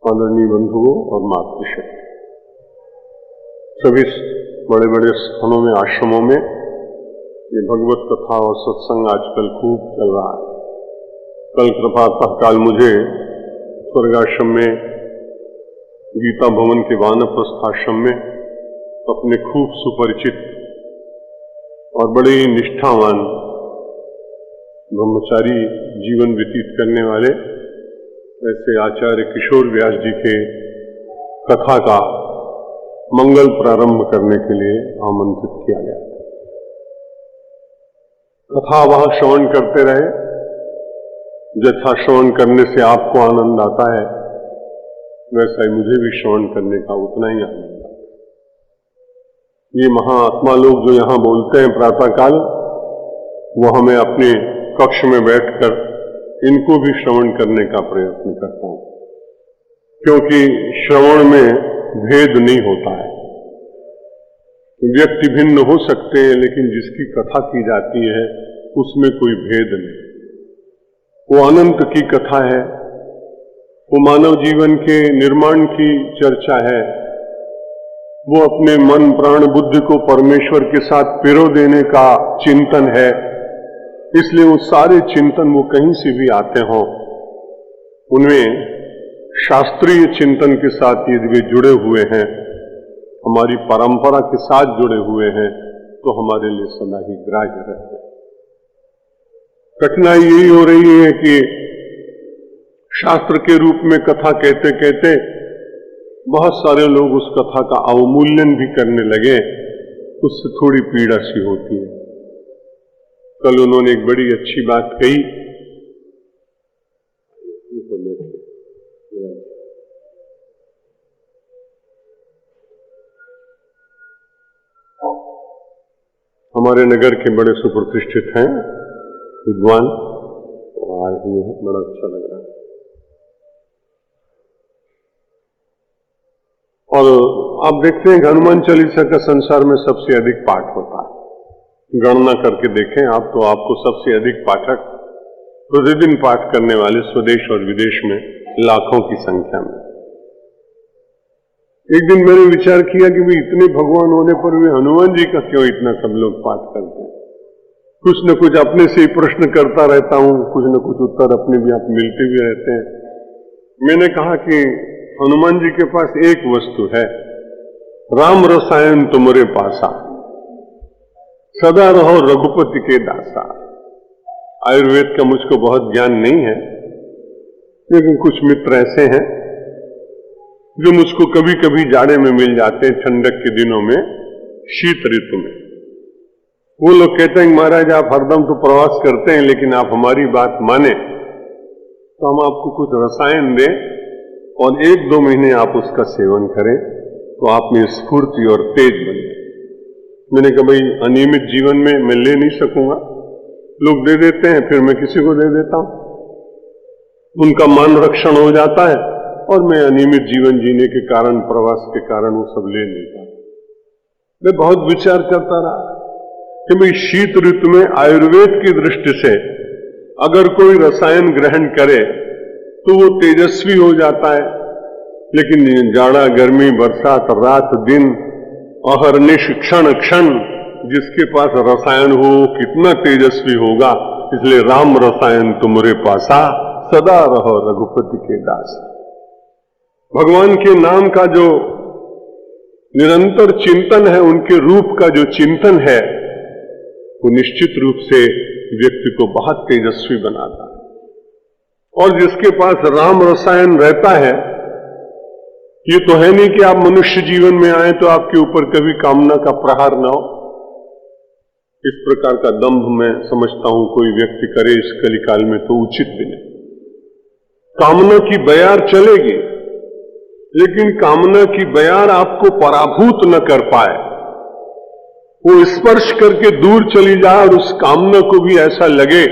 आदरणीय बंधुओं और मातृशक्ति, सभी बड़े बड़े स्थानों में, आश्रमों में ये भगवत कथा और सत्संग आजकल खूब चल रहा है। कल कृपातः काल मुझे स्वर्गाश्रम में, गीता भवन के वानप्रस्थ आश्रम में अपने खूब सुपरिचित और बड़े ही निष्ठावान ब्रह्मचारी जीवन व्यतीत करने वाले ऐसे आचार्य किशोर व्यास जी के कथा का मंगल प्रारंभ करने के लिए आमंत्रित किया गया। कथा वहां श्रवण करते रहे, जैसा श्रवण करने से आपको आनंद आता है वैसा ही मुझे भी श्रवण करने का उतना ही आनंद आता है। ये महात्मा लोग जो यहां बोलते हैं प्रातःकाल, वो हमें अपने कक्ष में बैठकर इनको भी श्रवण करने का प्रयत्न करता हूं, क्योंकि श्रवण में भेद नहीं होता है। व्यक्ति भिन्न हो सकते हैं, लेकिन जिसकी कथा की जाती है उसमें कोई भेद नहीं। वो अनंत की कथा है, वो मानव जीवन के निर्माण की चर्चा है, वो अपने मन प्राण बुद्धि को परमेश्वर के साथ पिरो देने का चिंतन है। इसलिए वो सारे चिंतन, वो कहीं से भी आते हों, उनमें शास्त्रीय चिंतन के साथ यदि वे जुड़े हुए हैं, हमारी परंपरा के साथ जुड़े हुए हैं, तो हमारे लिए सदा ही ग्राह्य रहते हैं। कठिनाई यही हो रही है कि शास्त्र के रूप में कथा कहते कहते बहुत सारे लोग उस कथा का अवमूल्यन भी करने लगे, उससे थोड़ी पीड़ा सी होती है। कल उन्होंने एक बड़ी अच्छी बात कही, हमारे नगर के बड़े सुप्रतिष्ठित हैं विद्वान, आए हुए हैं, बड़ा अच्छा लग रहा है। और आप देखते हैं हनुमान चालीसा का संसार में सबसे अधिक पाठ होता है। गणना करके देखें आप, तो आपको सबसे अधिक पाठक प्रतिदिन पाठ करने वाले स्वदेश और विदेश में लाखों की संख्या में। एक दिन मैंने विचार किया कि भाई इतने भगवान होने पर भी हनुमान जी का क्यों इतना सब लोग पाठ करते हैं। कुछ न कुछ अपने से ही प्रश्न करता रहता हूं, कुछ न कुछ उत्तर अपने भी आप मिलते भी रहते हैं। मैंने कहा कि हनुमान जी के पास एक वस्तु है, राम रसायन तुमरे पासा, सदा रहो रघुपति के दासा। आयुर्वेद का मुझको बहुत ज्ञान नहीं है, लेकिन कुछ मित्र ऐसे हैं जो मुझको कभी कभी जाड़े में मिल जाते हैं, ठंडक के दिनों में, शीत ऋतु में। वो लोग कहते हैं महाराज आप हरदम तो प्रवास करते हैं, लेकिन आप हमारी बात माने तो हम आपको कुछ रसायन दें और 1-2 महीने आप उसका सेवन करें तो आप में स्फूर्ति और तेज बने। मैंने कहा भाई अनियमित जीवन में मैं ले नहीं सकूंगा, लोग दे देते हैं, फिर मैं किसी को दे देता हूं, उनका मान रक्षण हो जाता है, और मैं अनियमित जीवन जीने के कारण, प्रवास के कारण वो सब ले नहीं पाता। मैं बहुत विचार करता रहा कि भाई शीत ऋतु में आयुर्वेद की दृष्टि से अगर कोई रसायन ग्रहण करे तो वो तेजस्वी हो जाता है, लेकिन जाड़ा गर्मी बरसात रात दिन अहर्निश क्षण क्षण जिसके पास रसायन हो कितना तेजस्वी होगा। इसलिए राम रसायन तुमरे पासा, सदा रहो रघुपति के दास। भगवान के नाम का जो निरंतर चिंतन है, उनके रूप का जो चिंतन है, वो निश्चित रूप से व्यक्ति को बहुत तेजस्वी बनाता है। और जिसके पास राम रसायन रहता है, ये तो है नहीं कि आप मनुष्य जीवन में आए तो आपके ऊपर कभी कामना का प्रहार ना हो। इस प्रकार का दंभ मैं समझता हूं कोई व्यक्ति करे इस कलिकाल में तो उचित भी नहीं। कामना की बयार चलेगी, लेकिन कामना की बयार आपको पराभूत न कर पाए, वो स्पर्श करके दूर चली जाए और उस कामना को भी ऐसा लगे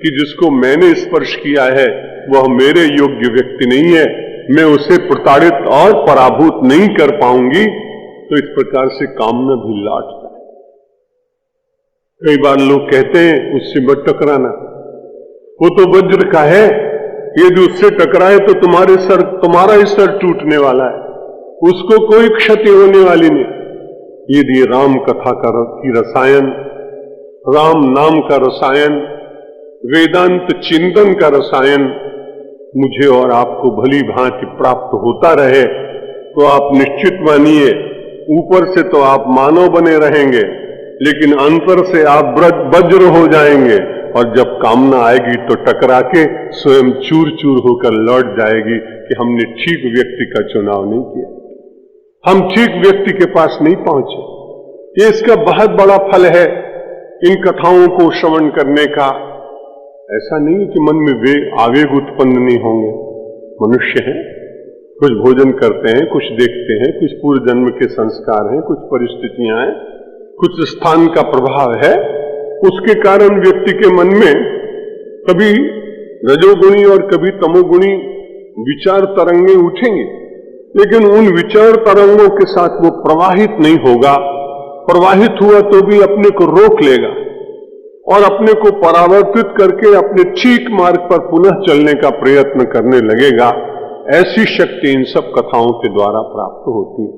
कि जिसको मैंने स्पर्श किया है वह मेरे योग्य व्यक्ति नहीं है, मैं उसे प्रताड़ित और पराभूत नहीं कर पाऊंगी, तो इस प्रकार से कामना भी लौटता है। कई बार लोग कहते हैं उससे मत टकराना, वो तो वज्र का है, यदि उससे टकराए तो तुम्हारा ही सर टूटने वाला है, उसको कोई क्षति होने वाली नहीं। यदि राम कथा की रसायन, राम नाम का रसायन, वेदांत चिंतन का रसायन मुझे और आपको भली भांति प्राप्त होता रहे तो आप निश्चित मानिए, ऊपर से तो आप मानव बने रहेंगे, लेकिन अंतर से आप वज्र हो जाएंगे, और जब कामना आएगी तो टकरा के स्वयं चूर चूर होकर लौट जाएगी कि हमने ठीक व्यक्ति का चुनाव नहीं किया, हम ठीक व्यक्ति के पास नहीं पहुंचे। ये इसका बहुत बड़ा फल है इन कथाओं को श्रवण करने का। ऐसा नहीं कि मन में आवेग उत्पन्न नहीं होंगे। मनुष्य है, कुछ भोजन करते हैं, कुछ देखते हैं, कुछ पूर्व जन्म के संस्कार हैं, कुछ परिस्थितियां हैं, कुछ स्थान का प्रभाव है, उसके कारण व्यक्ति के मन में कभी रजोगुणी और कभी तमोगुणी विचार तरंगे उठेंगे, लेकिन उन विचार तरंगों के साथ वो प्रवाहित नहीं होगा। प्रवाहित हुआ तो भी अपने को रोक लेगा और अपने को परावर्तित करके अपने ठीक मार्ग पर पुनः चलने का प्रयत्न करने लगेगा। ऐसी शक्ति इन सब कथाओं के द्वारा प्राप्त होती है।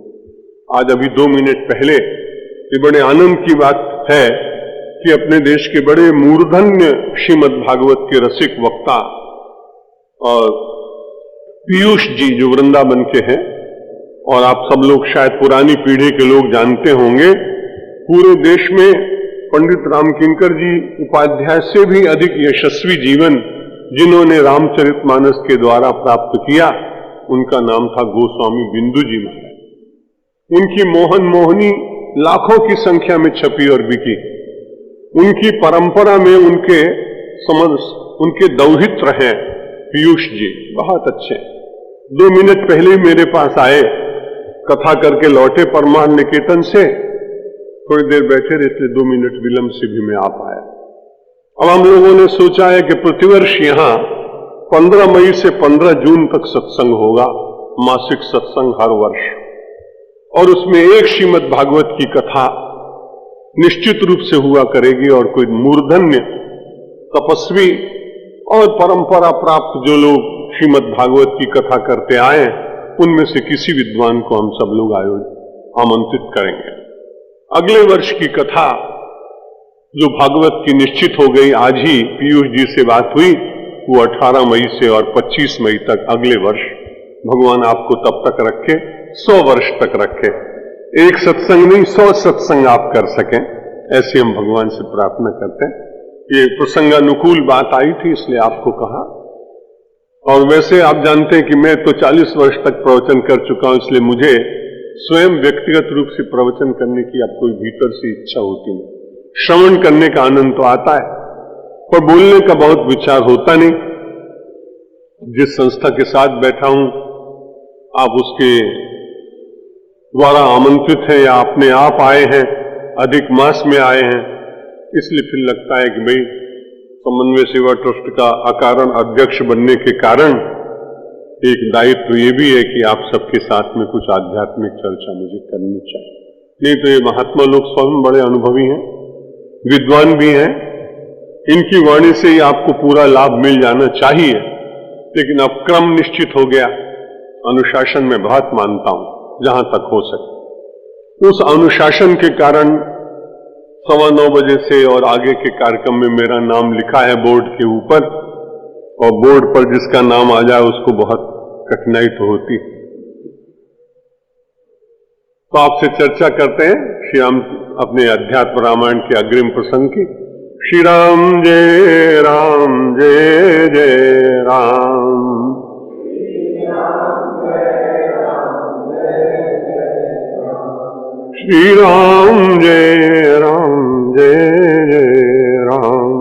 आज अभी 2 मिनट पहले ये बड़े आनंद की बात है कि अपने देश के बड़े मूर्धन्य श्रीमद् भागवत के रसिक वक्ता और पीयूष जी जो वृंदावन के हैं, और आप सब लोग शायद पुरानी पीढ़ी के लोग जानते होंगे, पूरे देश में पंडित रामकिंकर जी उपाध्याय से भी अधिक यशस्वी जीवन जिन्होंने रामचरितमानस के द्वारा प्राप्त किया, उनका नाम था गोस्वामी बिंदु जी महाराज। उनकी मोहन मोहनी लाखों की संख्या में छपी और बिकी। उनकी परंपरा में उनके दौहित्र हैं पीयूष जी, बहुत अच्छे। 2 मिनट पहले ही मेरे पास आए, कथा करके लौटे परमार्थ निकेतन से, थोड़ी देर बैठे रहे, इसलिए 2 मिनट विलंब से भी मैं आ पाया। अब हम लोगों ने सोचा है कि प्रतिवर्ष यहां 15 मई से 15 जून तक सत्संग होगा, मासिक सत्संग हर वर्ष, और उसमें एक श्रीमद् भागवत की कथा निश्चित रूप से हुआ करेगी, और कोई मूर्धन्य तपस्वी और परंपरा प्राप्त जो लोग श्रीमद् भागवत की कथा करते आए, उनमें से किसी विद्वान को हम सब लोग आमंत्रित करेंगे। अगले वर्ष की कथा जो भागवत की निश्चित हो गई, आज ही पीयूष जी से बात हुई, वो 18 मई से और 25 मई तक अगले वर्ष भगवान आपको तब तक रखे, 100 वर्ष तक रखे। एक सत्संग नहीं, 100 सत्संग आप कर सकें, ऐसी हम भगवान से प्रार्थना करते हैं। ये प्रसंगानुकूल बात आई थी इसलिए आपको कहा। और वैसे आप जानते हैं कि मैं तो 40 वर्ष तक प्रवचन कर चुका हूं, इसलिए मुझे स्वयं व्यक्तिगत रूप से प्रवचन करने की अब कोई भीतर से इच्छा होती नहीं। श्रवण करने का आनंद तो आता है, पर बोलने का बहुत विचार होता नहीं। जिस संस्था के साथ बैठा हूं, आप उसके द्वारा आमंत्रित हैं या अपने आप आए हैं, अधिक मास में आए हैं, इसलिए फिर लगता है कि भाई समन्वय सेवा ट्रस्ट का अकारण अध्यक्ष बनने के कारण एक दायित्व ये भी है कि आप सबके साथ में कुछ आध्यात्मिक चर्चा मुझे करनी चाहिए। नहीं तो ये महात्मा लोग स्वयं बड़े अनुभवी हैं, विद्वान भी हैं, इनकी वाणी से ही आपको पूरा लाभ मिल जाना चाहिए, लेकिन अब क्रम निश्चित हो गया। अनुशासन में बहुत मानता हूं जहां तक हो सके। उस अनुशासन के कारण 9:15 बजे से और आगे के कार्यक्रम में मेरा नाम लिखा है बोर्ड के ऊपर, और बोर्ड पर जिसका नाम आ जाए उसको बहुत कठिनाई तो होती। तो आपसे चर्चा करते हैं श्री राम अपने अध्यात्म रामायण के अग्रिम प्रसंग की। श्री राम जय राम जय जय राम। श्री राम जय राम जय जय राम।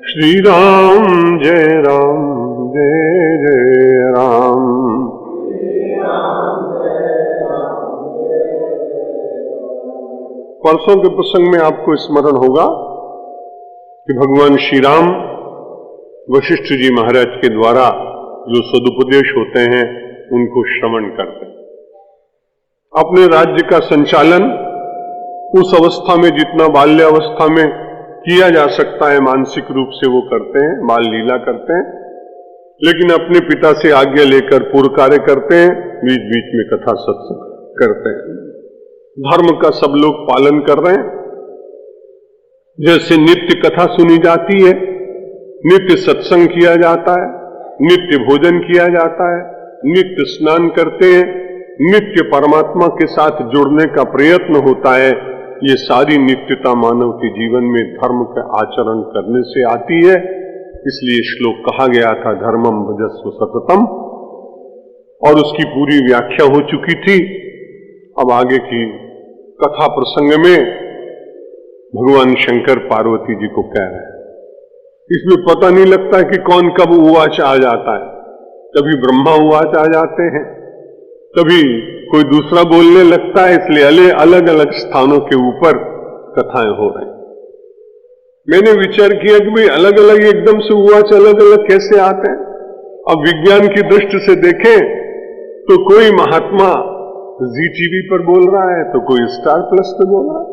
श्री राम जय राम जय जय राम। परसों के प्रसंग में आपको स्मरण होगा कि भगवान श्री राम वशिष्ठ जी महाराज के द्वारा जो सदुपदेश होते हैं उनको श्रवण करते हैं। अपने राज्य का संचालन उस अवस्था में जितना बाल्यावस्था में किया जा सकता है मानसिक रूप से वो करते हैं, बाल लीला करते हैं, लेकिन अपने पिता से आज्ञा लेकर पूर्व कार्य करते हैं, बीच बीच में कथा सत्संग करते हैं। धर्म का सब लोग पालन कर रहे हैं। जैसे नित्य कथा सुनी जाती है, नित्य सत्संग किया जाता है, नित्य भोजन किया जाता है, नित्य स्नान करते हैं, नित्य परमात्मा के साथ जुड़ने का प्रयत्न होता है, ये सारी नित्यता मानव के जीवन में धर्म का आचरण करने से आती है। इसलिए श्लोक कहा गया था धर्मम भजस्व सततम, और उसकी पूरी व्याख्या हो चुकी थी। अब आगे की कथा प्रसंग में भगवान शंकर पार्वती जी को कह रहे हैं। इसमें पता नहीं लगता कि कौन कब उवाच आ जाता है। कभी ब्रह्मा उवाच आ जाते हैं, कभी कोई दूसरा बोलने लगता है, इसलिए अलग अलग स्थानों के ऊपर कथाएं हो रही। मैंने विचार किया कि भाई अलग अलग एकदम से उवाच अलग अलग कैसे आते हैं। अब विज्ञान की दृष्टि से देखें तो कोई महात्मा जी टीवी पर बोल रहा है, तो कोई स्टार प्लस पे बोल रहा है,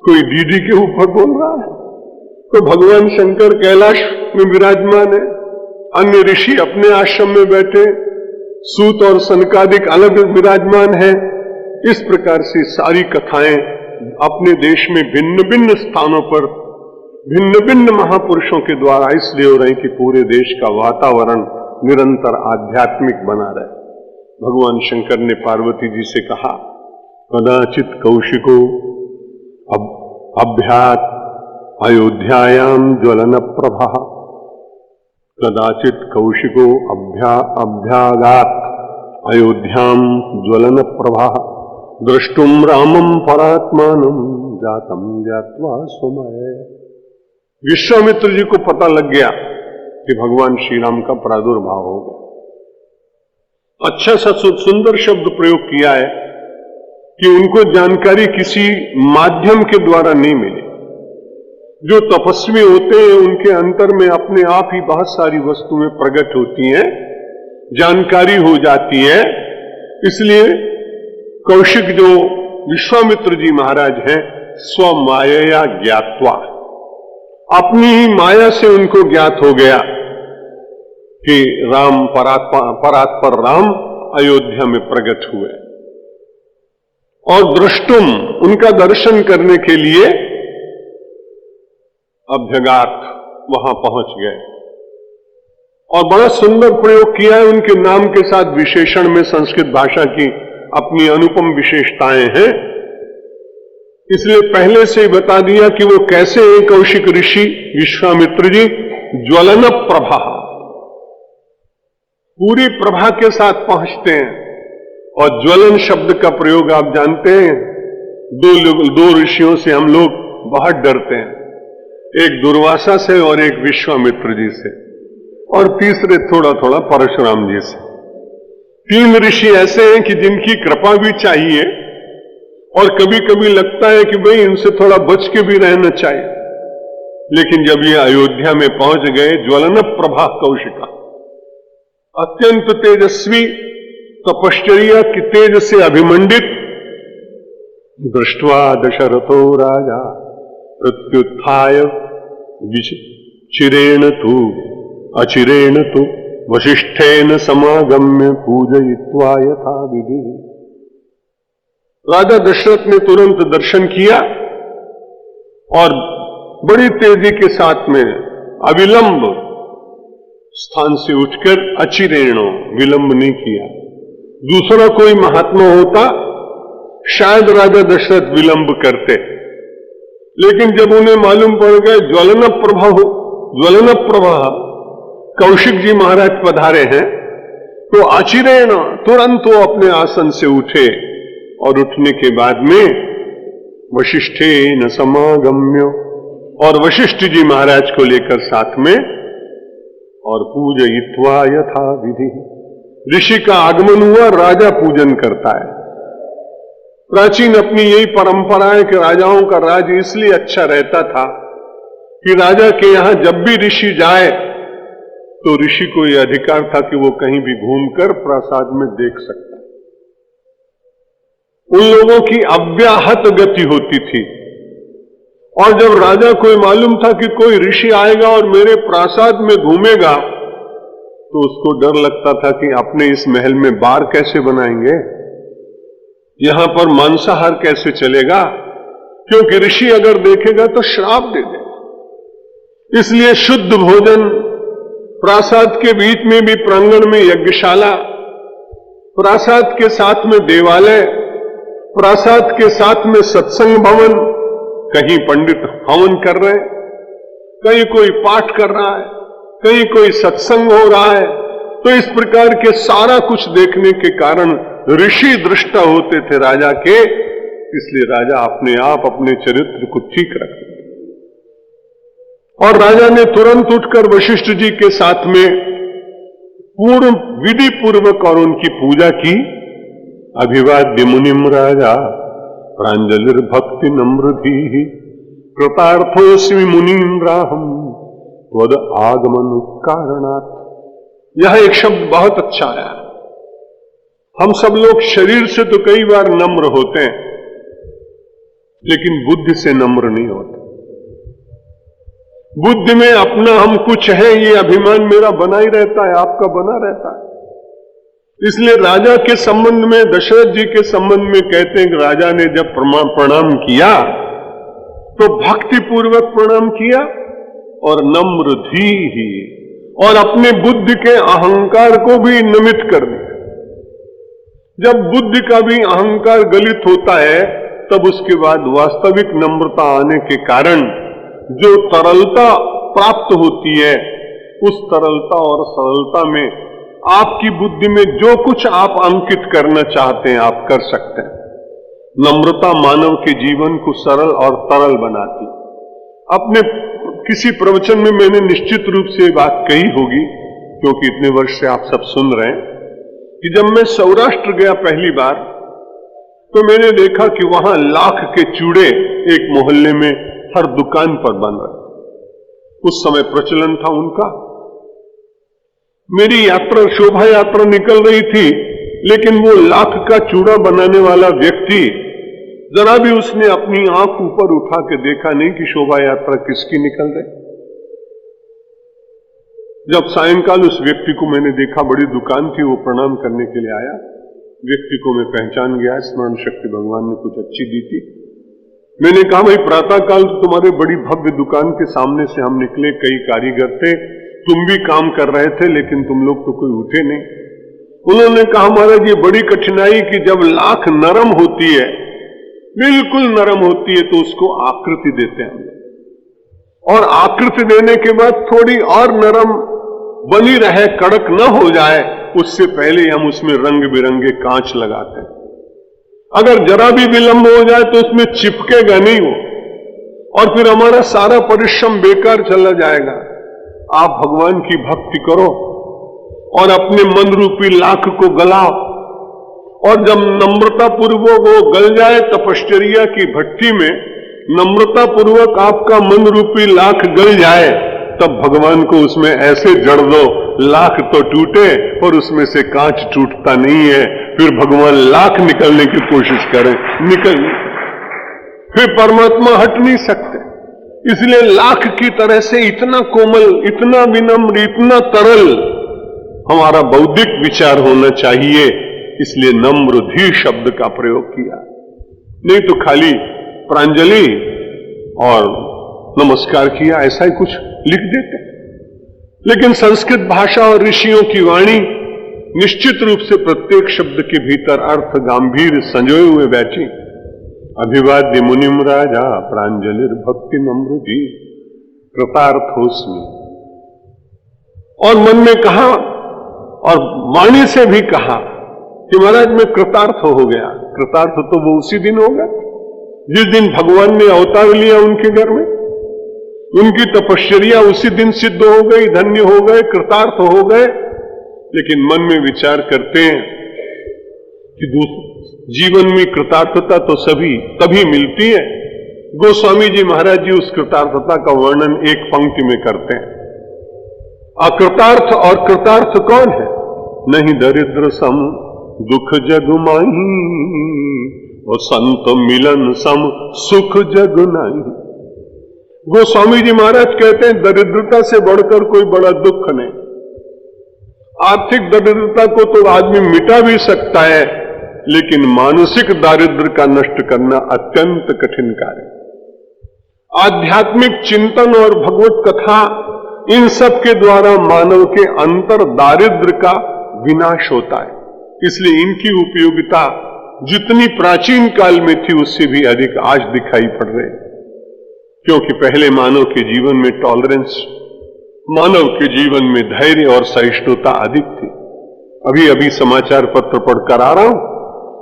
कोई डीडी के ऊपर बोल रहा है, तो भगवान शंकर कैलाश में विराजमान है, अन्य ऋषि अपने आश्रम में बैठे, सूत और सनकादिक अलग विराजमान है। इस प्रकार से सारी कथाएं अपने देश में भिन्न भिन्न स्थानों पर भिन्न भिन्न महापुरुषों के द्वारा इसलिए हो रहे कि पूरे देश का वातावरण निरंतर आध्यात्मिक बना रहे। भगवान शंकर ने पार्वती जी से कहा, कदाचित कौशिको अभ्यात अयोध्यायाम ज्वलन प्रभा, कदाचित कौशिको अभ्यागात अयोध्याम ज्वलन प्रभा, द्रष्टुम रामम परात्मानम जातम ज्ञात्वा स्वमय। विश्वामित्र जी को पता लग गया कि भगवान श्री राम का प्रादुर्भाव हो गया। अच्छा सा सुंदर शब्द प्रयोग किया है कि उनको जानकारी किसी माध्यम के द्वारा नहीं मिली। जो तपस्वी होते हैं उनके अंतर में अपने आप ही बहुत सारी वस्तुएं प्रकट होती हैं, जानकारी हो जाती है। इसलिए कौशिक जो विश्वामित्र जी महाराज हैं, स्वमाया ज्ञात्वा, अपनी ही माया से उनको ज्ञात हो गया कि राम परात्पर राम अयोध्या में प्रकट हुए, और दृष्टुम उनका दर्शन करने के लिए अभ्यगात वहां पहुंच गए। और बड़ा सुंदर प्रयोग किया है उनके नाम के साथ विशेषण में। संस्कृत भाषा की अपनी अनुपम विशेषताएं हैं, इसलिए पहले से ही बता दिया कि वो कैसे हैं कौशिक ऋषि विश्वामित्र जी। ज्वलन प्रभा, पूरी प्रभा के साथ पहुंचते हैं। और ज्वलन शब्द का प्रयोग आप जानते हैं, दो ऋषियों से हम लोग बहुत डरते हैं, एक दुर्वासा से और एक विश्वामित्र जी से, और तीसरे थोड़ा थोड़ा परशुराम जी से। तीन ऋषि ऐसे हैं कि जिनकी कृपा भी चाहिए, और कभी कभी लगता है कि भाई इनसे थोड़ा बच के भी रहना चाहिए। लेकिन जब ये अयोध्या में पहुंच गए, ज्वलन प्रभा कौशिका, अत्यंत तेजस्वी, तपश्चर्या की तेज से अभिमंडित, दृष्ट्वा दशरथो राजा प्रत्युत्थाय चिरेण तु अचिरेण तु वशिष्ठेन समागम्य पूजयित्वा यथा विधि। राजा दशरथ ने तुरंत दर्शन किया और बड़ी तेजी के साथ में अविलंब स्थान से उठकर अचिरेणो, विलंब नहीं किया। दूसरा कोई महात्मा होता शायद राजा दशरथ विलंब करते, लेकिन जब उन्हें मालूम पड़ गया ज्वलन प्रभा कौशिक जी महाराज पधारे हैं, तो अचिरेण तुरंत वो अपने आसन से उठे, और उठने के बाद में वशिष्ठेन समागम्य, और वशिष्ठ जी महाराज को लेकर साथ में, और पूजयित्वा यथा विधि। ऋषि का आगमन हुआ, राजा पूजन करता है। प्राचीन अपनी यही परंपरा है कि राजाओं का राज इसलिए अच्छा रहता था कि राजा के यहां जब भी ऋषि जाए तो ऋषि को यह अधिकार था कि वो कहीं भी घूमकर प्रासाद में देख सकता है। उन लोगों की अव्याहत गति होती थी। और जब राजा को मालूम था कि कोई ऋषि आएगा और मेरे प्रासाद में घूमेगा, तो उसको डर लगता था कि अपने इस महल में बार कैसे बनाएंगे, यहां पर मांसाहार कैसे चलेगा, क्योंकि ऋषि अगर देखेगा तो श्राप दे देगा। इसलिए शुद्ध भोजन, प्रासाद के बीच में भी प्रांगण में यज्ञशाला, प्रासाद के साथ में देवालय, प्रासाद के साथ में सत्संग भवन, कहीं पंडित हवन कर रहे हैं, कहीं कोई पाठ कर रहा है, कहीं कोई सत्संग हो रहा है। तो इस प्रकार के सारा कुछ देखने के कारण ऋषि दृष्टा होते थे राजा के, इसलिए राजा अपने आप अपने चरित्र को ठीक रखते थे। और राजा ने तुरंत उठकर वशिष्ठ जी के साथ में पूर्ण विधि पूर्वक और उनकी पूजा की। अभिवाद्य मुनिम राजा प्रांजलिर्भक्ति नम्रधि कृतार्थोस्मि मुनीन्द्राहम त्वद आगमन कारणात्। यह एक शब्द बहुत अच्छा है। हम सब लोग शरीर से तो कई बार नम्र होते हैं, लेकिन बुद्धि से नम्र नहीं होते। बुद्धि में अपना हम कुछ है, ये अभिमान मेरा बना ही रहता है, आपका बना रहता है। इसलिए राजा के संबंध में, दशरथ जी के संबंध में कहते हैं कि राजा ने जब प्रणाम किया तो भक्ति पूर्वक प्रणाम किया और नम्र धी ही, और अपने बुद्धि के अहंकार को भी नमित कर दिया। जब बुद्धि का भी अहंकार गलित होता है, तब उसके बाद वास्तविक नम्रता आने के कारण जो तरलता प्राप्त होती है, उस तरलता और सरलता में आपकी बुद्धि में जो कुछ आप अंकित करना चाहते हैं आप कर सकते हैं। नम्रता मानव के जीवन को सरल और तरल बनाती। अपने किसी प्रवचन में मैंने निश्चित रूप से बात कही होगी, क्योंकि इतने वर्ष से आप सब सुन रहे हैं, कि जब मैं सौराष्ट्र गया पहली बार, तो मैंने देखा कि वहां लाख के चूड़े एक मोहल्ले में हर दुकान पर बन रहे। उस समय प्रचलन था उनका। मेरी यात्रा, शोभा यात्रा निकल रही थी, लेकिन वो लाख का चूड़ा बनाने वाला व्यक्ति जरा भी उसने अपनी आंख ऊपर उठा के देखा नहीं कि शोभा यात्रा किसकी निकल रही। जब सायंकाल उस व्यक्ति को मैंने देखा, बड़ी दुकान थी, वो प्रणाम करने के लिए आया। व्यक्ति को मैं पहचान गया, स्मरण शक्ति भगवान ने कुछ अच्छी दी थी। मैंने कहा, भाई प्रातःकाल तुम्हारे बड़ी भव्य दुकान के सामने से हम निकले, कई कारीगर थे, तुम भी काम कर रहे थे, लेकिन तुम लोग तो कोई उठे नहीं। उन्होंने कहा, महाराज ये बड़ी कठिनाई कि जब लाख नरम होती है, बिल्कुल नरम होती है, तो उसको आकृति देते हैं, और आकृति देने के बाद थोड़ी और नरम बनी रहे, कड़क न हो जाए, उससे पहले हम उसमें रंग बिरंगे कांच लगाते हैं। अगर जरा भी विलंब हो जाए तो उसमें चिपकेगा नहीं वो, और फिर हमारा सारा परिश्रम बेकार चला जाएगा। आप भगवान की भक्ति करो और अपने मन रूपी लाख को गलाओ, और जब नम्रता पूर्वक वो गल जाए, तपश्चर्या की भट्टी में नम्रता पूर्वक आपका मन रूपी लाख गल जाए, तब भगवान को उसमें ऐसे जड़ दो, लाख तो टूटे और उसमें से कांच टूटता नहीं है। फिर भगवान लाख निकलने की कोशिश करें, निकल नहीं, फिर परमात्मा हट नहीं सकते। इसलिए लाख की तरह से इतना कोमल, इतना विनम्र, इतना तरल हमारा बौद्धिक विचार होना चाहिए। इसलिए नम्र धी शब्द का प्रयोग किया, नहीं तो खाली प्रांजलि और नमस्कार किया ऐसा ही कुछ लिख देते। लेकिन संस्कृत भाषा और ऋषियों की वाणी निश्चित रूप से प्रत्येक शब्द के भीतर अर्थ गंभीर संजोए हुए बैठी। अभिवाद्य मुनिम राजा प्रांजलिर्भक्ति नम्रधि कृतार्थोस्मि, और मन में कहा और वाणी से भी कहा कि महाराज मैं कृतार्थ हो गया। कृतार्थ तो वो उसी दिन होगा जिस दिन भगवान ने अवतार लिया उनके घर में। उनकी तपश्चर्या उसी दिन सिद्ध हो गई, धन्य हो गए, कृतार्थ हो गए। लेकिन मन में विचार करते हैं कि जीवन में कृतार्थता तो सभी तभी मिलती है। गोस्वामी जी महाराज जी उस कृतार्थता का वर्णन एक पंक्ति में करते हैं। अकृतार्थ और कृतार्थ कौन है? नहीं दरिद्र सम दुख जग माही, और संत मिलन सम सुख जग नहीं। गोस्वामी जी महाराज कहते हैं दरिद्रता से बढ़कर कोई बड़ा दुख नहीं। आर्थिक दरिद्रता को तो आदमी मिटा भी सकता है, लेकिन मानसिक दारिद्र्य का नष्ट करना अत्यंत कठिन कार्य। आध्यात्मिक चिंतन और भगवत कथा, इन सब के द्वारा मानव के अंतर दारिद्र्य का विनाश होता है। इसलिए इनकी उपयोगिता जितनी प्राचीन काल में थी उससे भी अधिक आज दिखाई पड़ रही, क्योंकि पहले मानव के जीवन में टॉलरेंस, मानव के जीवन में धैर्य और सहिष्णुता अधिक थी। अभी अभी समाचार पत्र पढ़कर आ रहा हूं,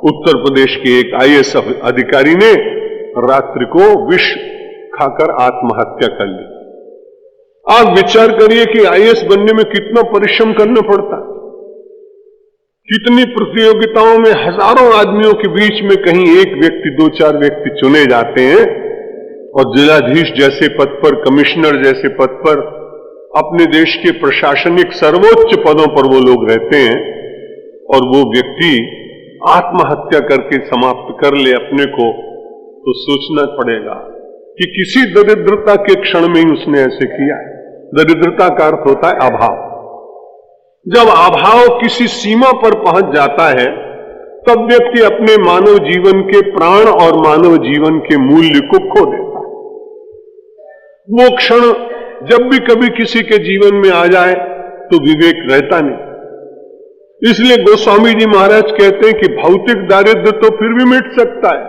उत्तर प्रदेश के एक आईएएस अधिकारी ने रात्रि को विष खाकर आत्महत्या कर ली। आप विचार करिए कि आईएएस बनने में कितना परिश्रम करना पड़ता है, कितनी प्रतियोगिताओं में हजारों आदमियों के बीच में कहीं एक व्यक्ति, दो चार व्यक्ति चुने जाते हैं, और जिलाधीश जैसे पद पर, कमिश्नर जैसे पद पर, अपने देश के प्रशासनिक सर्वोच्च पदों पर वो लोग रहते हैं, और वो व्यक्ति आत्महत्या करके समाप्त कर ले अपने को, तो सोचना पड़ेगा कि किसी दरिद्रता के क्षण में ही उसने ऐसे किया। दरिद्रता का अर्थ होता है अभाव। जब अभाव किसी सीमा पर पहुंच जाता है, तब व्यक्ति अपने मानव जीवन के प्राण और मानव जीवन के मूल्य को खो देता है। वो क्षण जब भी कभी किसी के जीवन में आ जाए तो विवेक रहता नहीं। इसलिए गोस्वामी जी महाराज कहते हैं कि भौतिक दारिद्र्य तो फिर भी मिट सकता है,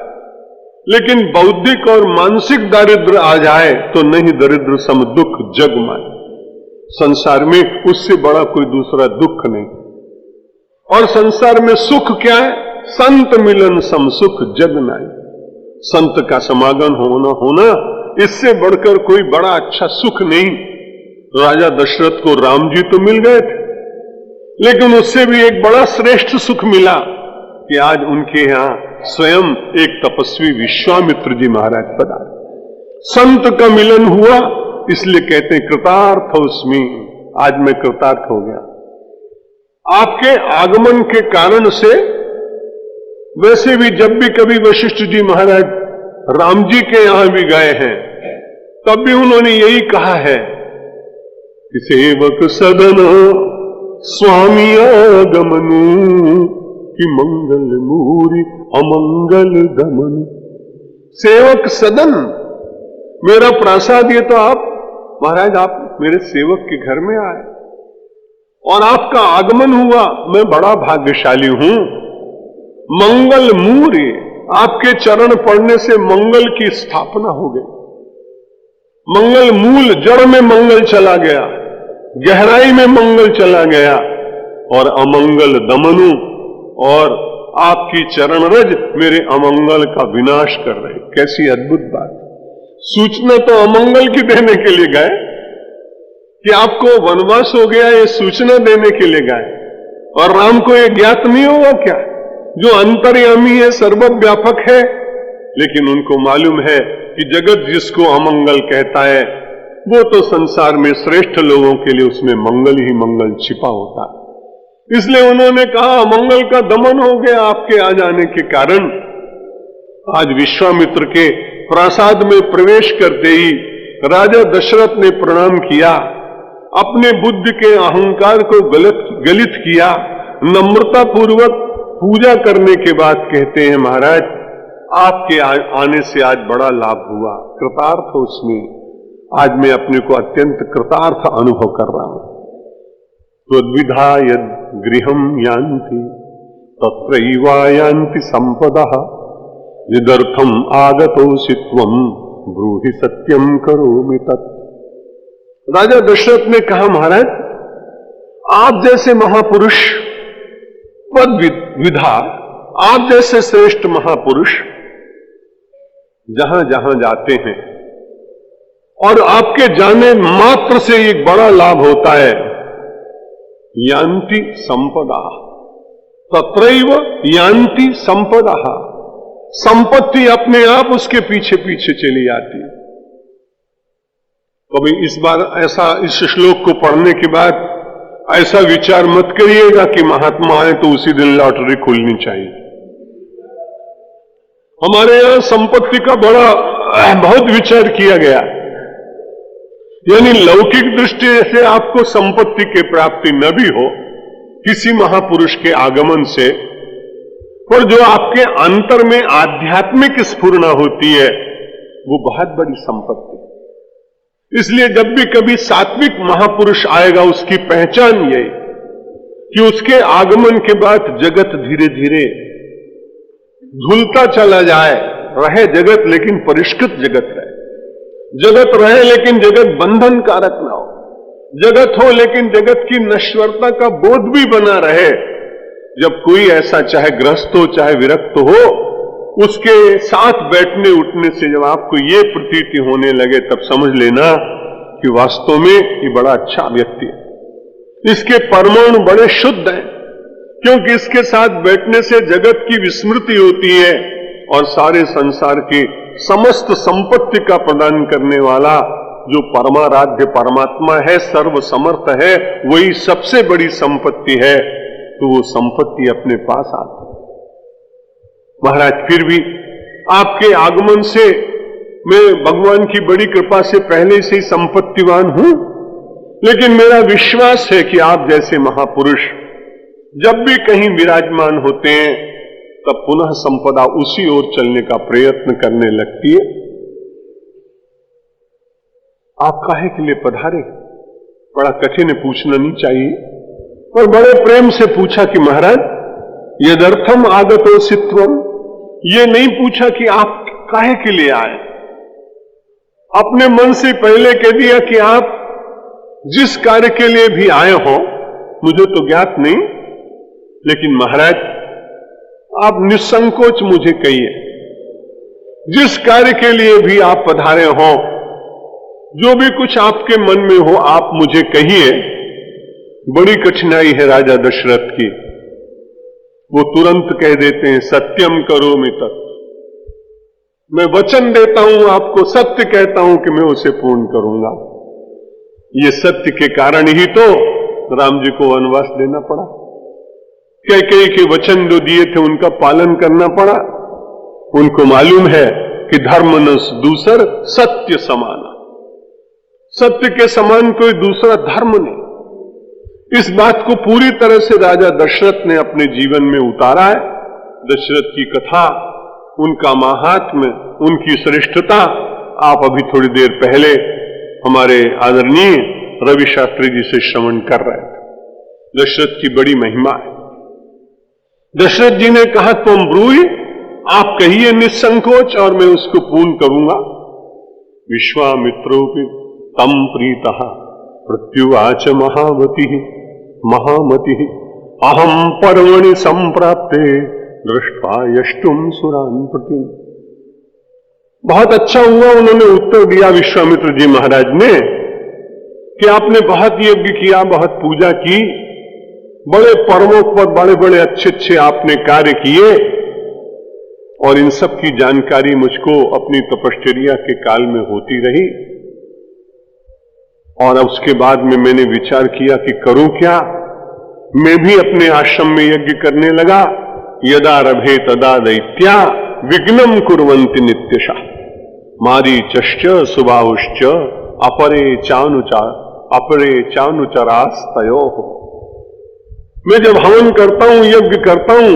लेकिन बौद्धिक और मानसिक दारिद्र्य आ जाए तो नहीं दरिद्र सम दुख जग माए। संसार में उससे बड़ा कोई दूसरा दुख नहीं। और संसार में सुख क्या है? संत मिलन सम सुख जग नाई। संत का समागम होना इससे बढ़कर कोई बड़ा अच्छा सुख नहीं। राजा दशरथ को राम जी तो मिल गए थे, लेकिन उससे भी एक बड़ा श्रेष्ठ सुख मिला कि आज उनके यहां स्वयं एक तपस्वी विश्वामित्र जी महाराज पधारे। संत का मिलन हुआ, इसलिए कहते हैं कृतार्थोस्मि, आज मैं कृतार्थ हो गया आपके आगमन के कारण से। वैसे भी जब भी कभी वशिष्ठ जी महाराज राम जी के यहां भी गए हैं, तब भी उन्होंने यही कहा है कि सेवक सदन स्वामी आगमनु कि मंगल मूरी अमंगल दमन। सेवक सदन, मेरा प्रसाद, ये तो आप महाराज, आप मेरे सेवक के घर में आए और आपका आगमन हुआ, मैं बड़ा भाग्यशाली हूं। मंगल मूरी, आपके चरण पड़ने से मंगल की स्थापना हो गई। मंगल मूल, जड़ में मंगल चला गया, गहराई में मंगल चला गया, और अमंगल दमनु, और आपकी चरण रज मेरे अमंगल का विनाश कर रहे। कैसी अद्भुत बात। सूचना तो अमंगल की देने के लिए गए कि आपको वनवास हो गया, ये सूचना देने के लिए गए, और राम को ये ज्ञात नहीं होगा क्या, जो अंतर्यामी है, सर्वव्यापक है। लेकिन उनको मालूम है कि जगत जिसको अमंगल कहता है, वो तो संसार में श्रेष्ठ लोगों के लिए उसमें मंगल ही मंगल छिपा होता है। इसलिए उन्होंने कहा अमंगल का दमन हो गया आपके आ जाने के कारण। आज विश्वामित्र के प्रासाद में प्रवेश करते ही राजा दशरथ ने प्रणाम किया, अपने बुद्धि के अहंकार को गलित किया, नम्रता पूर्वक पूजा करने के बाद कहते हैं महाराज आपके आने से आज बड़ा लाभ हुआ, कृतार्थोस्मि, आज मैं अपने को अत्यंत कृतार्थ अनुभव कर रहा हूं। त्वद्विधा यद गृहं यान्ति तत्रैवायान्ति संपदः यदर्थम आगतोऽसि त्वं ब्रूहि सत्यम करोमि तत्। राजा दशरथ ने कहा महाराज आप जैसे महापुरुष, पद विधा, आप जैसे श्रेष्ठ महापुरुष जहां जहां जाते हैं और आपके जाने मात्र से एक बड़ा लाभ होता है, यान्ति संपदा, तत्रैव यान्ति संपदा, संपत्ति अपने आप उसके पीछे पीछे चली जाती है। कभी इस बार ऐसा, इस श्लोक को पढ़ने के बाद ऐसा विचार मत करिएगा कि महात्मा आए तो उसी दिन लॉटरी खुलनी चाहिए। हमारे यहां संपत्ति का बहुत विचार किया गया, यानी लौकिक दृष्टि से आपको संपत्ति की प्राप्ति न भी हो किसी महापुरुष के आगमन से, पर जो आपके अंतर में आध्यात्मिक स्फुरना होती है वो बहुत बड़ी संपत्ति। इसलिए जब भी कभी सात्विक महापुरुष आएगा उसकी पहचान यही कि उसके आगमन के बाद जगत धीरे धीरे धुलता चला जाए, रहे जगत लेकिन परिष्कृत जगत रहे, जगत रहे लेकिन जगत बंधन कारक ना हो, जगत हो लेकिन जगत की नश्वरता का बोध भी बना रहे। जब कोई ऐसा चाहे ग्रस्त हो चाहे विरक्त हो, उसके साथ बैठने उठने से जब आपको ये प्रतीति होने लगे तब समझ लेना कि वास्तव में ये बड़ा अच्छा व्यक्ति है, इसके परमाणु बड़े शुद्ध हैं, क्योंकि इसके साथ बैठने से जगत की विस्मृति होती है और सारे संसार की समस्त संपत्ति का प्रदान करने वाला जो परमाराध्य परमात्मा है, सर्व समर्थ है, वही सबसे बड़ी संपत्ति है। तो वो संपत्ति अपने पास आती है। महाराज फिर भी आपके आगमन से मैं भगवान की बड़ी कृपा से पहले से ही संपत्तिवान हूं, लेकिन मेरा विश्वास है कि आप जैसे महापुरुष जब भी कहीं विराजमान होते हैं तब पुनः संपदा उसी ओर चलने का प्रयत्न करने लगती है। आप काहे के लिए पधारे? बड़ा कठिन है, पूछना नहीं चाहिए, पर बड़े प्रेम से पूछा कि महाराज यदर्थम आगतो सित्वम, ये नहीं पूछा कि आप काहे के लिए आए। अपने मन से पहले कह दिया कि आप जिस कार्य के लिए भी आए हो मुझे तो ज्ञात नहीं, लेकिन महाराज आप निसंकोच मुझे कहिए, जिस कार्य के लिए भी आप पधारे हो, जो भी कुछ आपके मन में हो आप मुझे कहिए। बड़ी कठिनाई है राजा दशरथ की, वो तुरंत कह देते हैं सत्यम करोमि तत्, मैं वचन देता हूं आपको, सत्य कहता हूं कि मैं उसे पूर्ण करूंगा। ये सत्य के कारण ही तो राम जी को वनवास देना पड़ा, कैकेयी के वचन जो दिए थे उनका पालन करना पड़ा। उनको मालूम है कि धर्म न दूसर सत्य समाना, सत्य के समान कोई दूसरा धर्म नहीं। इस बात को पूरी तरह से राजा दशरथ ने अपने जीवन में उतारा है। दशरथ की कथा, उनका महात्म्य, उनकी श्रेष्ठता आप अभी थोड़ी देर पहले हमारे आदरणीय रवि शास्त्री जी से श्रवण कर रहे थे। दशरथ की बड़ी महिमा है। दशरथ जी ने कहा तुम ब्रूहि, आप कहिए निसंकोच और मैं उसको पूर्ण करूंगा। विश्वामित्रोपि तम प्रीतः प्रत्युवाच महामति अहम पर्वणि संप्राप्ते दृष्ट्वा यष्टुम सुरान प्रति। बहुत अच्छा हुआ उन्होंने उत्तर दिया विश्वामित्र जी महाराज ने कि आपने बहुत यज्ञ किया, बहुत पूजा की, बड़े पर्वों पर बड़े बड़े अच्छे अच्छे आपने कार्य किए, और इन सब की जानकारी मुझको अपनी तपश्चर्या के काल में होती रही। और उसके बाद में मैंने विचार किया कि करूं क्या। मैं भी अपने आश्रम में यज्ञ करने लगा। यदा रभे तदा दैत्या विघ्नम कुर्वन्ति नित्यशः मारीचश्च सुबाहुश्च अपरे चानुचरास्तयोः। मैं जब हवन करता हूं, यज्ञ करता हूं,